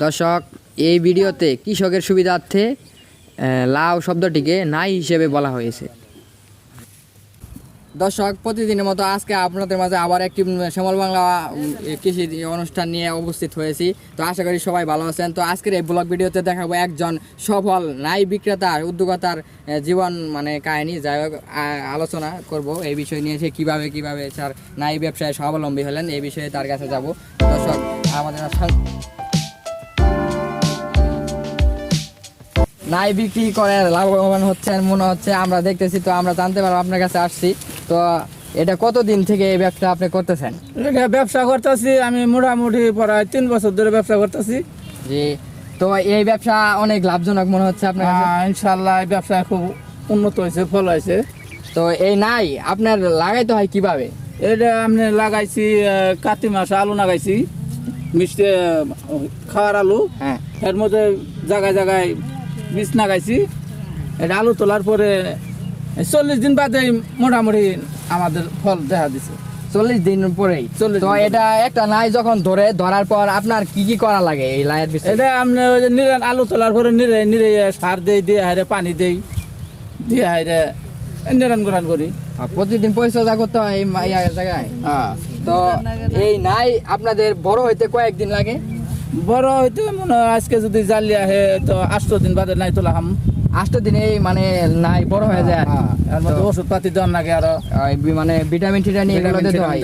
দর্শক, এই ভিডিওতে কৃষকের সুবিধার্থে লাউ শব্দটিকে নাই হিসেবে বলা হয়েছে। দর্শক, প্রতিদিনের মতো আজকে আপনাদের মাঝে আবার একটি শ্যামল বাংলা কৃষি অনুষ্ঠান নিয়ে উপস্থিত হয়েছি। তো আশা করি সবাই ভালো আছেন। তো আজকের এই ব্লগ ভিডিওতে দেখাবো একজন সফল নাই বিক্রেতার উদ্যোক্তার জীবন কাহিনী। যাই হোক, আলোচনা করব এই বিষয় নিয়ে, সে কীভাবে তার নাই ব্যবসায় স্বাবলম্বী হলেন এই বিষয়ে তার কাছে যাব। দর্শক, আমাদের নাই বিক্রি করে লাভবান হচ্ছেন মনে হচ্ছে, আমরা দেখতেছি। তো আমরা জানতে পারবো, আপনার কাছে আসছি। তো এটা কতদিন থেকে এই ব্যবসা আপনি করতেছেন? এটা ব্যবসা করতেছি আমি মোটামুটি প্রায় 3 বছর ধরে ব্যবসা করতেছি। জি, তো এই ব্যবসা অনেক লাভজনক মনে হচ্ছে আপনার কাছে? ইনশাল্লাহ এই ব্যবসা খুব উন্নত হয়েছে, ফল হয়েছে। তো এই নাই আপনার লাগাইতে হয় কিভাবে? এটা আমি লাগাইছি কাতি মাসে আলু লাগাইছি, মিষ্টি খাওয়ার আলু। হ্যাঁ, এর মধ্যে জায়গায় জায়গায় বীজ লাগাইছি। এটা আলু তোলার পরে 40 দিন বাদে মোটামুটি আমাদের ফল দেখা দিছে। 40 দিন পরেই? 40 তো দিন এটা একটা নাই যখন ধরার পর আপনার কি কি করা লাগে এই লাইয়ের বিষয়ে? এটা আপনি ওই যে নিরেন আলু তোলার পরে নিরে সার দেই, দিয়ে হাইরে পানি দেই, দিয়ে হাইরে নিরান গুরান করি। প্রতিদিন পরিচর্যা করতে হয় এই জায়গায়? হ্যাঁ। তো এই নাই আপনাদের বড় হইতে কয়েকদিন লাগে? বড় হইতে মনে হয় আজকে যদি জালি আহে তো 8 দিন বাদে নাই তোলা হাম। 8 দিনে নাই বড় হয়ে যায়। এর মধ্যে ওষুধ পাতি দেওয়ার লাগে, আরো ভিটামিন টিটামিন এগুলো দিতে হয়।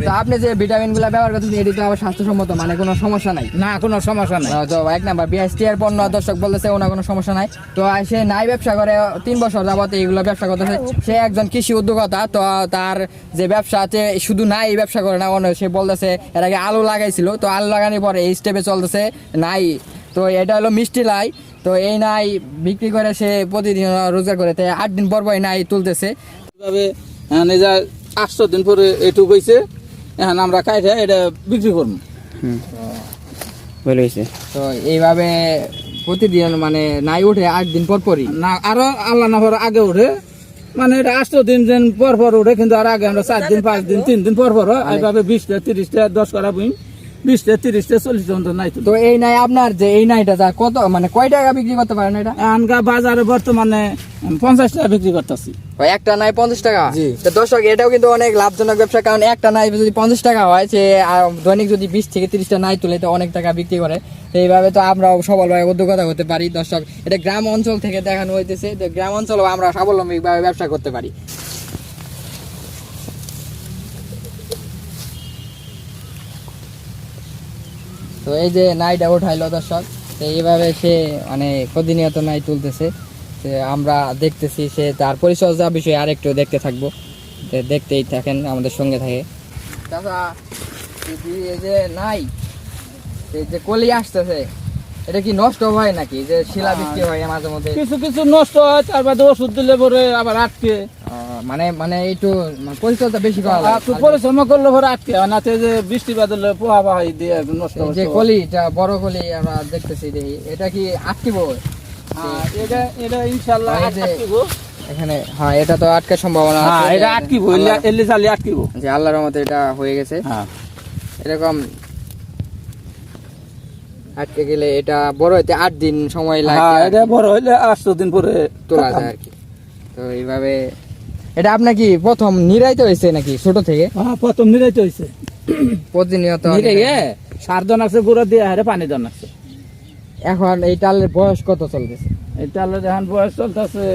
তো আপনি যে ভিটামিন গুলা ব্যবহার করতেছেন এটি তো আবার স্বাস্থ্যসম্মত, কোনো সমস্যা নাই? না, কোনো সমস্যা নাই। তো 1 নাম্বার BST এর পণ্য দর্শক বলতেছে ওনার কোনো সমস্যা নাই। তো সে নাই ব্যবসা করে 3 বছর যাবত এইগুলো ব্যবসা করতেছে। সে একজন কৃষি উদ্যোক্তা। তো তার যে ব্যবসা আছে শুধু নাই ব্যবসা করে না, সে বলতেছে এর আগে আলু লাগাইছিল। তো আলু লাগানোর পরে এই স্টেপে চলতেছে নাই। তো এটা হলো মিষ্টি লাই। তো এই নাই বিক্রি করে সে প্রতিদিন রোজগার করে, তাই 8 দিন পর নাই তুলতেছে। এইভাবে 8 দিন পরে এটুক হয়েছে, এখন আমরা কাইটে এটা বিক্রি করবো। তো এইভাবে প্রতিদিন নাই উঠে 8 দিন পর পরই না, আরো আল্লাহ না আগে উঠে, এটা 8 দিন পর পর উঠে, কিন্তু আর আগে আমরা 4 দিন 5 দিন 3 দিন পর পর এইভাবে 20টা 30টা 10 করা বুঝি 20টা 30টা 40টা নাই। তো এই নাই আপনার যে এই নাইটা যা কত কয় টাকা বিক্রি করতে পারেন? এটা আনকা বাজারে বর্তমানে 50 টাকা বিক্রি করতেছি। একটা নাই 50 টাকা? জি। তো দর্শক, এটাও কিন্তু অনেক লাভজনক ব্যবসা, কারণ একটা নাই যদি 50 টাকা হয়, সে দৈনিক যদি 20 থেকে 30টা নাই তুলে তো অনেক টাকা বিক্রি করে। তো এইভাবে তো আমরাও সফলভাবে উদ্যোক্তা হতে পারি। দর্শক, এটা গ্রাম অঞ্চল থেকে দেখানো হইতেছে, তো গ্রাম অঞ্চলেও আমরা স্বাবলম্বীভাবে ব্যবসা করতে পারি। তো এই যে নাইটা উঠাইলো দর্শক, তো এইভাবে সে প্রতিনিয়ত নাই তুলতেছে। আমরা দেখতেছি, সে তার পরিচর্যা বিষয়ে আরেকটু দেখতে থাকবো। দেখতেই থাকেন, আমাদের সঙ্গে থাকে। দাদা, এই যে নাই, এই যে কলি আসতেছে, এটা কি নষ্ট হয় নাকি? যে শিলা বৃষ্টি হয় মাঝে মধ্যে কিছু কিছু নষ্ট হয়, তার বাদে ওষুধ দিলে পরে আবার আটকে। একটু পরিচর্যা বেশি করা লাগে। পরিশ্রম করলে পরে আটকে হয় না, যে বৃষ্টি বাদলে পোহা পাহাই দিয়ে নষ্ট হয়। যে কলিটা বড় কলি আমরা দেখতেছি, এটা কি আটকিব? এটা ইনশাআল্লাহ আটকিব এখানে। হ্যাঁ, এটা তো আটকার সম্ভাবনা আছে। এটা আটকিব, এলে জালি আটকিব। যে আল্লাহর রহমতে এটা হয়ে গেছে। হ্যাঁ, এরকম আটকে গেলে এটা বড় হইতে 8 দিন সময় লাগে। এটা বড় হইলে 8 দিন পরে তোলা যায় আর কি। তো এইভাবে এটা আপনার কি প্রথম নিরাইতে হয়েছে নাকি ছোট থেকে? হ্যাঁ, প্রথম নিরাইতে হয়েছে। প্রতিনিয়ত সার দন আছে, গুঁড়ো দিয়ে হারে পানি দন আছে। এখন এই টালের বয়স কত চলতেছে? এই টালের এখন বয়স চলতেছে,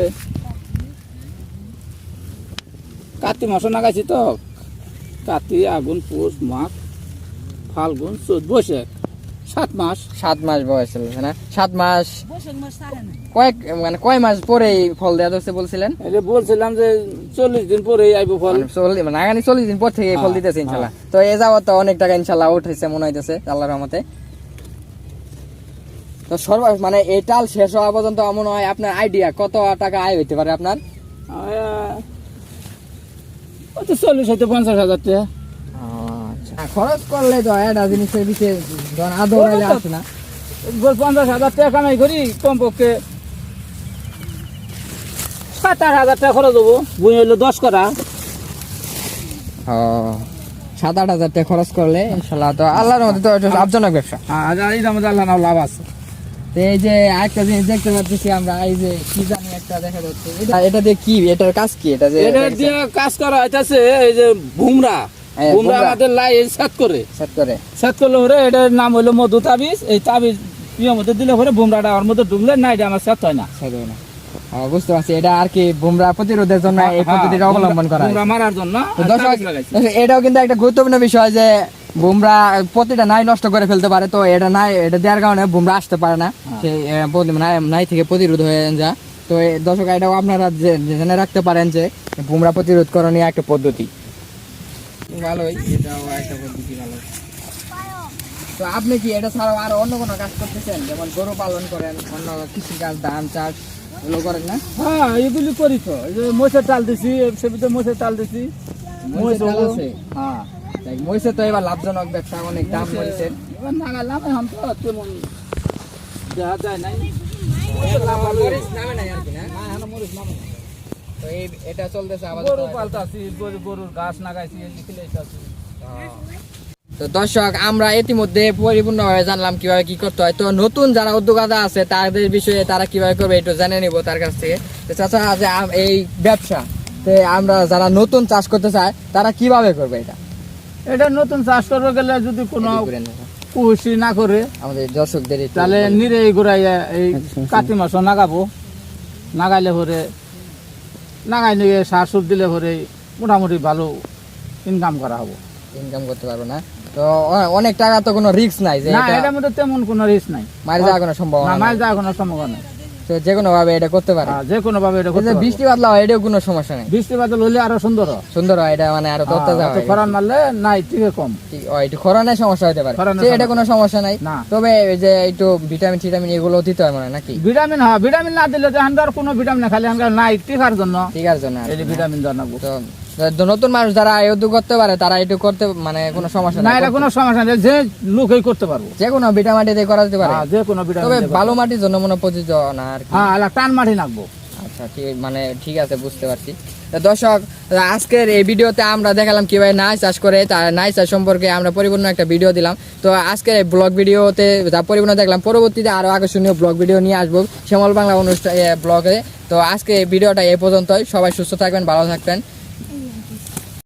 কার্তিক মাস লাগাইছি তো, কার্তিক আগুন পুষ মাঘ ফাল্গুন চৈত বৈশাখ 7 মাস। 7 মাস বয়স চলতেছে না? 7 মাস কয় মাস পরে ফল দেওয়া যাচ্ছে বলছিলেন? এটা বলছিলাম যে 40 দিন পরে আইব ফল। আগামী 40 দিন পর থেকে ফল দিতেছে ইনশাল্লাহ। তো এ যাবত তো অনেক টাকা ইনশাল্লাহ উঠেছে মনে হইতেছে আল্লাহর রহমতে। তো এই টাল শেষ হওয়া পর্যন্ত মনে হয় আপনার আইডিয়া কত টাকা আয় হইতে পারে আপনার? 40-50 হাজার টাকা। খরচ করলে তো একটা জিনিসের বিষয়ে আদৌ আসে না। 50 হাজার টাকা কামাই করি, কমপক্ষে 7-8 হাজার টাকা খরচ হবো। বুঝে হইলো 10 করা। 7-8 হাজার টাকা খরচ করলে ইনশাল্লাহ তো আল্লাহর মধ্যে তো এটা লাভজনক ব্যবসা। আর এইটার মধ্যে আল্লাহ নাও লাভ আছে। তো এই যে আরেকটা জিনিস দেখতে পাচ্ছি আমরা, এই যে কি জানি একটা দেখা যাচ্ছে, এটা দিয়ে কি, এটার কাজ কি? এটা যে এটা দিয়ে কাজ করা হইতাছে এই যে বুমরা হ্যাঁ, বুমরা বুমরা। আমাদের লাই সেট করে সেট করে সেট করলে পরে এটার নাম হলো মধু তাবিজ। এই তাবিজ ইয়ের মধ্যে দিলে পরে বুমরাটা ওর মধ্যে ঢুকলে না এটা আমার সেট হয় না। সেট হয় না। বুঝতে পারছি, এটা আর কি বুমরা প্রতিরোধের জন্য এই পদ্ধতিটা অবলম্বন করা হয়। বুমরা মারার জন্য তো আর দর্শক, তাবিজ লাগাইছে। এটাও কিন্তু একটা গুরুত্বপূর্ণ বিষয় যে বুমরা প্রতিটা নাই নষ্ট করে ফেলতে পারে। তো এটা নাই, এটা দেওয়ার কারণে বুমরা আসতে পারে না, সে নাই থেকে প্রতিরোধ হয়ে যায়। তো দর্শক, এটাও আপনারা জেনে রাখতে পারেন যে বুমরা প্রতিরোধ করণীয় একটা পদ্ধতি। ভালোই, এটাও একটা পদ্ধতি ভালো। তো আপনি কি এটা ছাড়াও আর অন্য কোনো কাজ করতেছেন, যেমন গরু পালন করেন, অন্য কৃষি কাজ, ধান চাষ এগুলো করেন না? হ্যাঁ এগুলি করি তো। এই যে মহিষের চাল দিছি, সে ভিতরে মহিষের চাল দিছি। মহিষের চাল মহিষ আছে? হ্যাঁ মহিষের তো এবার লাভজনক ব্যবসা, অনেক দাম মহিষের। এবার নাগালাম এখন তো তেমন দেখা যায় নাই। মরিচ নামে নাই আর কি, না? তো এটা চলতেছে আপাতত। গরু পালতাছি, গরুর ঘাস নাগাইছি, খিলাইতাছি। তো দর্শক, আমরা ইতিমধ্যে পরিপূর্ণভাবে জানলাম কিভাবে কি করতে হয়। তো নতুন যারা উদ্যোক্তা আছে তাদের বিষয়ে তারা কিভাবে করবে একটু জেনে নিব তার কাছ থেকে। তো চাচা, যে এই ব্যবসা আমরা যারা নতুন চাষ করতে চায় তারা কিভাবে করবে এটা? এটা নতুন চাষ করতে গেলে যদি কোনো কুশি না করে আমাদের দর্শকদের একটু তাহলে বলেন। নিরে ঘুরাইয়া এই কাতি মাছ নাগাবো। নাগাইলে পরে নাগাই নিয়ে সার সুর দিলে পরে মোটামুটি ভালো ইনকাম করা হবো। ইনকাম করতে পারবো না তো অনেক টাকা তো কোনো রিস্ক নাই যে না এটা এটার মধ্যে তেমন কোনো রিস্ক নাই, মারি যাওয়ার কোনো সম্ভাবনা না নাই। মাছ যাওয়ার কোনো সম্ভাবনা নাই। তো যে কোনো ভাবে এটা করতে পারে। যে কোনো ভাবে এটা এই করতে যে পারবো। বৃষ্টি বাদলা হয় এটাও কোনো সমস্যা নেই, বৃষ্টি বাদল হলে আরো সুন্দর হয়। সুন্দর হয় এটা, মানে আরো তরতাজা হয়। খরান মারলে নাই টিকে কম। একটু খরানের সমস্যা হতে পারে, খরানের তো এটা কোনো সমস্যা নাই। না। তবে এই যে একটু ভিটামিন টিটামিন এগুলো দিতে হয় মনে হয় নাকি? ভিটামিন হ্যাঁ, ভিটামিন না দিলে তো হান্দার কোনো ভিটামিন না, খালি হান্দার নাই টিকার জন্য ঠিক আছে জন্য আর এই কি। ভিটামিন জানাবো। তো নতুন মানুষ যারা এই উদ্যোগ করতে পারে তারা একটু করতে, মানে কোনো সমস্যা না নাই, এটা কোনো সমস্যা নেই, যে লোকই করতে পারবো। যে কোনো ভিটা মাটিতে করা যেতে পারে। যে কোনো ভিটামিন তবে ভালো মাটির জন্য মনে হয় প্রযোজ্য না আর কি। হ্যাঁ এলা টান মাটি নাকবো। আচ্ছা, ঠিক আছে, বুঝতে পারছি। তো দর্শক, আজকের এই ভিডিওতে আমরা দেখালাম কিভাবে নাই চাষ করে, তার নাই চাষ সম্পর্কে আমরা পরিপূর্ণ একটা ভিডিও দিলাম। তো আজকের এই ব্লগ ভিডিওতে যা পরিপূর্ণ দেখলাম, পরবর্তীতে আরো আকর্ষণীয় ব্লগ ভিডিও নিয়ে আসবো শ্যামল বাংলা অনুষ্ঠান ব্লগে। তো আজকে এই ভিডিওটা এই পর্যন্তই। সবাই সুস্থ থাকবেন, ভালো থাকবেন।